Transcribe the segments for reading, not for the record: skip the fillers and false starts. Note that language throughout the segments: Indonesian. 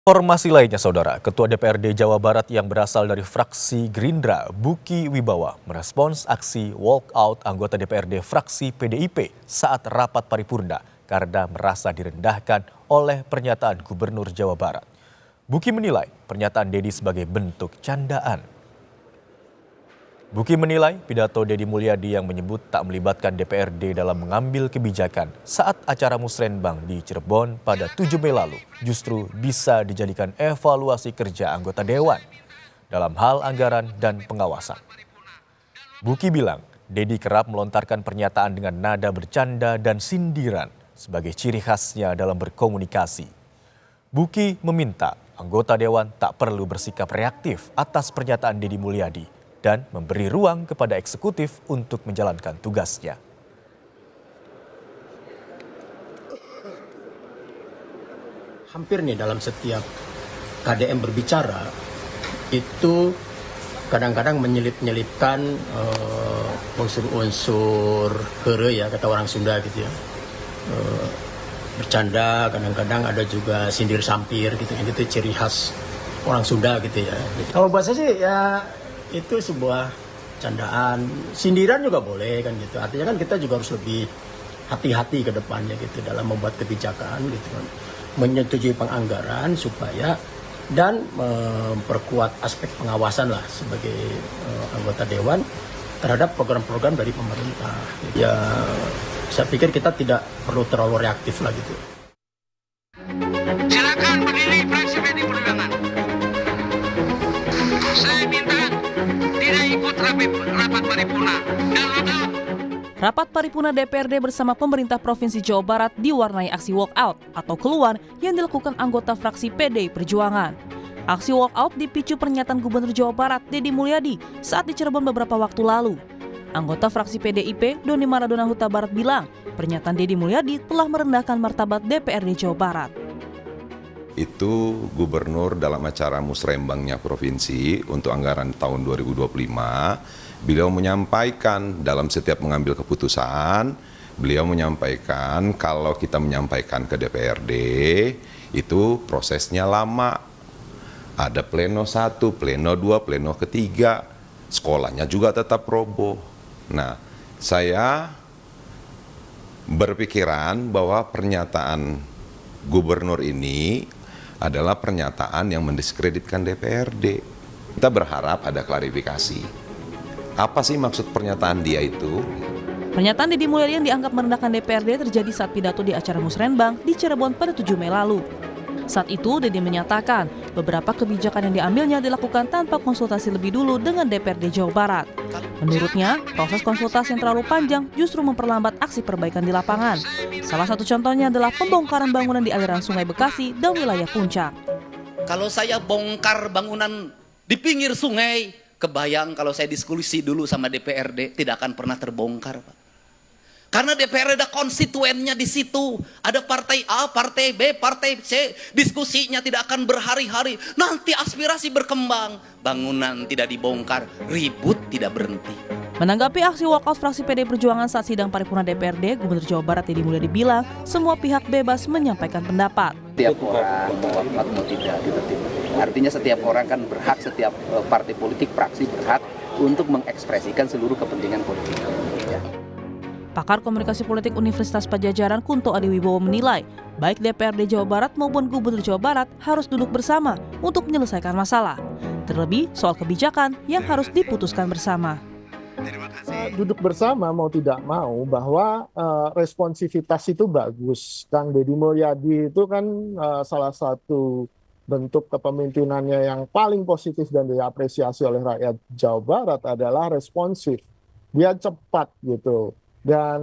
Informasi lainnya, Saudara, Ketua DPRD Jawa Barat yang berasal dari fraksi Gerindra, Buki Wibawa, merespons aksi walkout anggota DPRD fraksi PDIP saat rapat paripurna karena merasa direndahkan oleh pernyataan Gubernur Jawa Barat. Buki menilai pernyataan Dedi sebagai bentuk candaan. Buki menilai pidato Dedi Mulyadi yang menyebut tak melibatkan DPRD dalam mengambil kebijakan saat acara Musrenbang di Cirebon pada 7 Mei lalu justru bisa dijadikan evaluasi kerja anggota Dewan dalam hal anggaran dan pengawasan. Buki bilang Dedi kerap melontarkan pernyataan dengan nada bercanda dan sindiran sebagai ciri khasnya dalam berkomunikasi. Buki meminta anggota Dewan tak perlu bersikap reaktif atas pernyataan Dedi Mulyadi dan memberi ruang kepada eksekutif untuk menjalankan tugasnya. Hampir nih dalam setiap KDM berbicara itu kadang-kadang menyelip-nyelipkan unsur-unsur heure ya, kata orang Sunda gitu ya. Bercanda, kadang-kadang ada juga sindir sampir gitu, itu ciri khas orang Sunda gitu ya. Kalau bahasa sih ya itu sebuah candaan, sindiran juga boleh kan gitu. Artinya kan kita juga harus lebih hati-hati ke depannya gitu dalam membuat kebijakan gitu kan. Menyetujui penganggaran supaya dan memperkuat aspek pengawasan lah sebagai anggota dewan terhadap program-program dari pemerintah. Ya saya pikir kita tidak perlu terlalu reaktif lah gitu. Silakan berdiri fraksi PDI Perjuangan. Saya minta tidak ikut rapat paripurna. Rapat paripurna DPRD bersama pemerintah Provinsi Jawa Barat diwarnai aksi walkout atau keluar yang dilakukan anggota fraksi PDI Perjuangan. Aksi walkout dipicu pernyataan Gubernur Jawa Barat Dedi Mulyadi saat di Cirebon beberapa waktu lalu. Anggota fraksi PDIP Doni Maradona Huta Barat bilang pernyataan Dedi Mulyadi telah merendahkan martabat DPRD Jawa Barat. Itu gubernur dalam acara musrembangnya provinsi untuk anggaran tahun 2025, beliau menyampaikan dalam setiap mengambil keputusan, beliau menyampaikan kalau kita menyampaikan ke DPRD itu prosesnya lama. Ada pleno 1, pleno 2, pleno ketiga, sekolahnya juga tetap roboh. Nah, saya berpikiran bahwa pernyataan gubernur ini adalah pernyataan yang mendiskreditkan DPRD. Kita berharap ada klarifikasi. Apa sih maksud pernyataan dia itu? Pernyataan Dedi Mulyadi yang dianggap merendahkan DPRD terjadi saat pidato di acara Musrenbang di Cirebon pada 7 Mei lalu. Saat itu, Dedi menyatakan beberapa kebijakan yang diambilnya dilakukan tanpa konsultasi lebih dulu dengan DPRD Jawa Barat. Menurutnya, proses konsultasi yang terlalu panjang justru memperlambat aksi perbaikan di lapangan. Salah satu contohnya adalah pembongkaran bangunan di aliran Sungai Bekasi dan wilayah Puncak. Kalau saya bongkar bangunan di pinggir sungai, kebayang kalau saya diskusi dulu sama DPRD, tidak akan pernah terbongkar, Pak. Karena DPR ada konstituennya di situ, ada partai A, partai B, partai C, diskusinya tidak akan berhari-hari. Nanti aspirasi berkembang, bangunan tidak dibongkar, ribut tidak berhenti. Menanggapi aksi walkout fraksi PDI Perjuangan saat sidang paripurna DPRD, Gubernur Jawa Barat Dedi Mulyadi bilang semua pihak bebas menyampaikan pendapat. Setiap orang mau tidak gitu. Artinya setiap orang kan berhak, setiap partai politik, fraksi berhak untuk mengekspresikan seluruh kepentingan politik. Ya. Pakar Komunikasi Politik Universitas Padjadjaran Kunto Adiwibowo menilai, baik DPRD Jawa Barat maupun Gubernur Jawa Barat harus duduk bersama untuk menyelesaikan masalah. Terlebih soal kebijakan yang harus diputuskan bersama. Duduk bersama mau tidak mau bahwa responsivitas itu bagus. Kang Dedi Mulyadi itu kan salah satu bentuk kepemimpinannya yang paling positif dan diapresiasi oleh rakyat Jawa Barat adalah responsif. Dia cepat gitu. Dan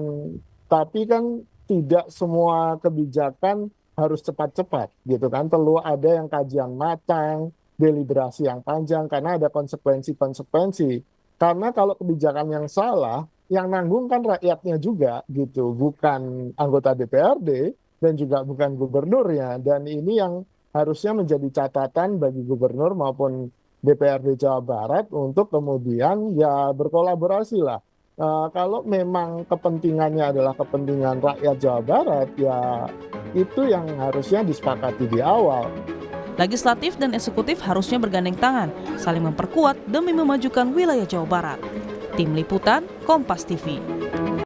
tapi kan tidak semua kebijakan harus cepat-cepat gitu kan, perlu ada yang kajian matang, deliberasi yang panjang karena ada konsekuensi-konsekuensi. Karena kalau kebijakan yang salah, yang nanggung kan rakyatnya juga gitu, bukan anggota DPRD dan juga bukan gubernurnya. Dan ini yang harusnya menjadi catatan bagi gubernur maupun DPRD Jawa Barat untuk kemudian ya berkolaborasi lah. Kalau memang kepentingannya adalah kepentingan rakyat Jawa Barat, ya itu yang harusnya disepakati di awal. Legislatif dan eksekutif harusnya bergandeng tangan, saling memperkuat demi memajukan wilayah Jawa Barat. Tim Liputan, Kompas TV.